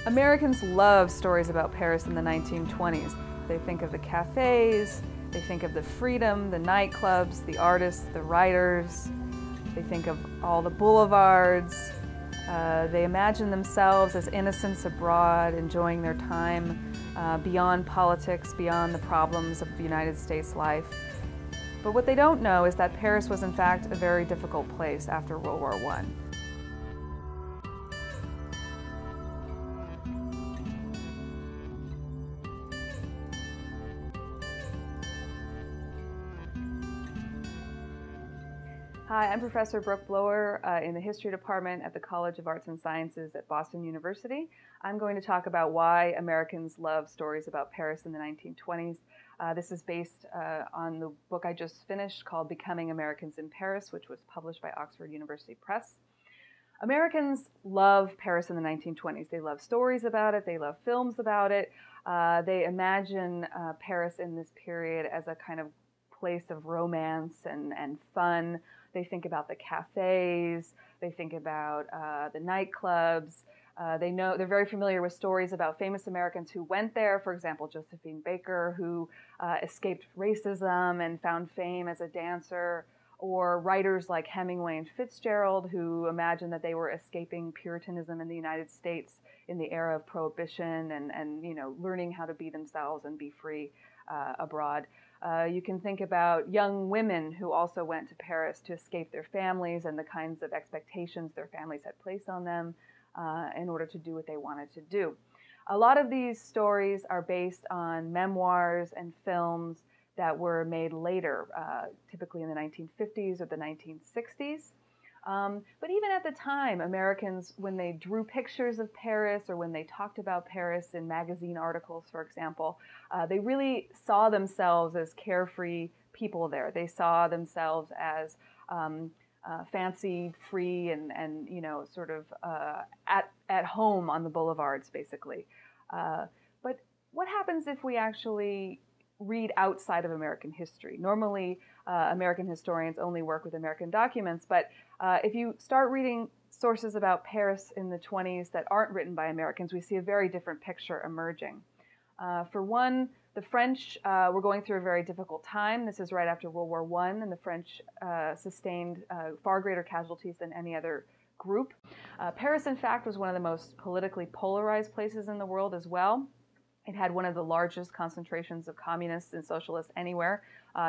Americans love stories about Paris in the 1920s. They think of the cafes, they think of the freedom, the nightclubs, the artists, the writers. They think of all the boulevards. They imagine themselves as innocents abroad, enjoying their time beyond politics, beyond the problems of the United States life. But what they don't know is that Paris was in fact a very difficult place after World War I. Hi, I'm Professor Brooke in the History Department at the College of Arts and Sciences at Boston University. I'm going to talk about why Americans love stories about Paris in the 1920s. This is based on the book I just finished called Becoming Americans in Paris, which was published by Oxford University Press. Americans love Paris in the 1920s. They love stories about it. They love films about it. They imagine Paris in this period as a kind of place of romance and fun. They think about the cafes. They think about the nightclubs. They're very familiar with stories about famous Americans who went there. For example, Josephine Baker, who escaped racism and found fame as a dancer, or writers like Hemingway and Fitzgerald, who imagined that they were escaping Puritanism in the United States in the era of Prohibition and learning how to be themselves and be free abroad. You can think about young women who also went to Paris to escape their families and the kinds of expectations their families had placed on them in order to do what they wanted to do. A lot of these stories are based on memoirs and films that were made later, typically in the 1950s or the 1960s. But even at the time, Americans, when they drew pictures of Paris or when they talked about Paris in magazine articles, for example, they really saw themselves as carefree people there. They saw themselves as fancy, free, and sort of at home on the boulevards, basically. But what happens if we actually read outside of American history? Normally, American historians only work with American documents, but if you start reading sources about Paris in the 20s that aren't written by Americans, we see a very different picture emerging. For one, the French were going through a very difficult time. This is right after World War I, and the French sustained far greater casualties than any other group. Paris, in fact, was one of the most politically polarized places in the world as well. It had one of the largest concentrations of communists and socialists anywhere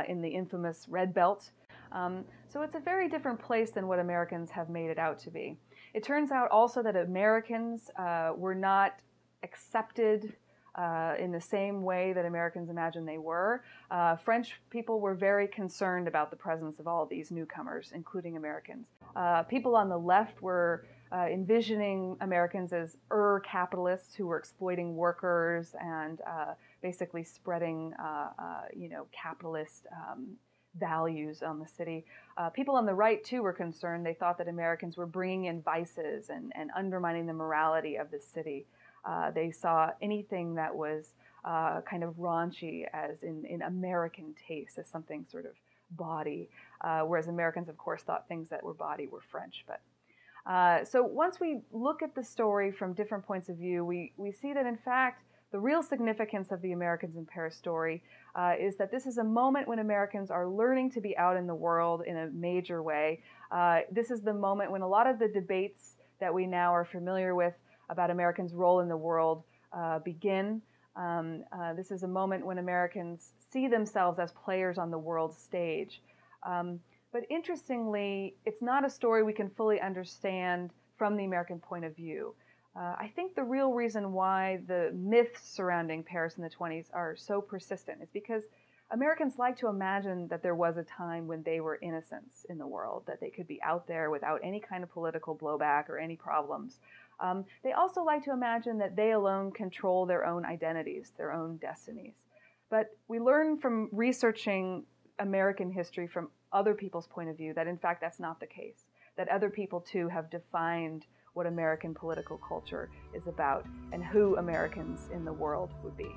in the infamous Red Belt. So it's a very different place than what Americans have made it out to be. It turns out also that Americans were not accepted in the same way that Americans imagined they were. French people were very concerned about the presence of all of these newcomers, including Americans. People on the left were envisioning Americans as capitalists who were exploiting workers and basically spreading, capitalist values on the city. People on the right, too, were concerned. They thought that Americans were bringing in vices and undermining the morality of the city. They saw anything that was kind of raunchy as in American taste, as something sort of bawdy, whereas Americans, of course, thought things that were bawdy were French. So once we look at the story from different points of view, we see that, in fact, the real significance of the Americans in Paris story is that this is a moment when Americans are learning to be out in the world in a major way. This is the moment when a lot of the debates that we now are familiar with about Americans' role in the world begin. This is a moment when Americans see themselves as players on the world stage. But interestingly, it's not a story we can fully understand from the American point of view. I think the real reason why the myths surrounding Paris in the 20s are so persistent is because Americans like to imagine that there was a time when they were innocents in the world, that they could be out there without any kind of political blowback or any problems. They also like to imagine that they alone control their own identities, their own destinies. But we learn from researching American history from other people's point of view that, in fact, that's not the case, that other people, too, have defined what American political culture is about and who Americans in the world would be.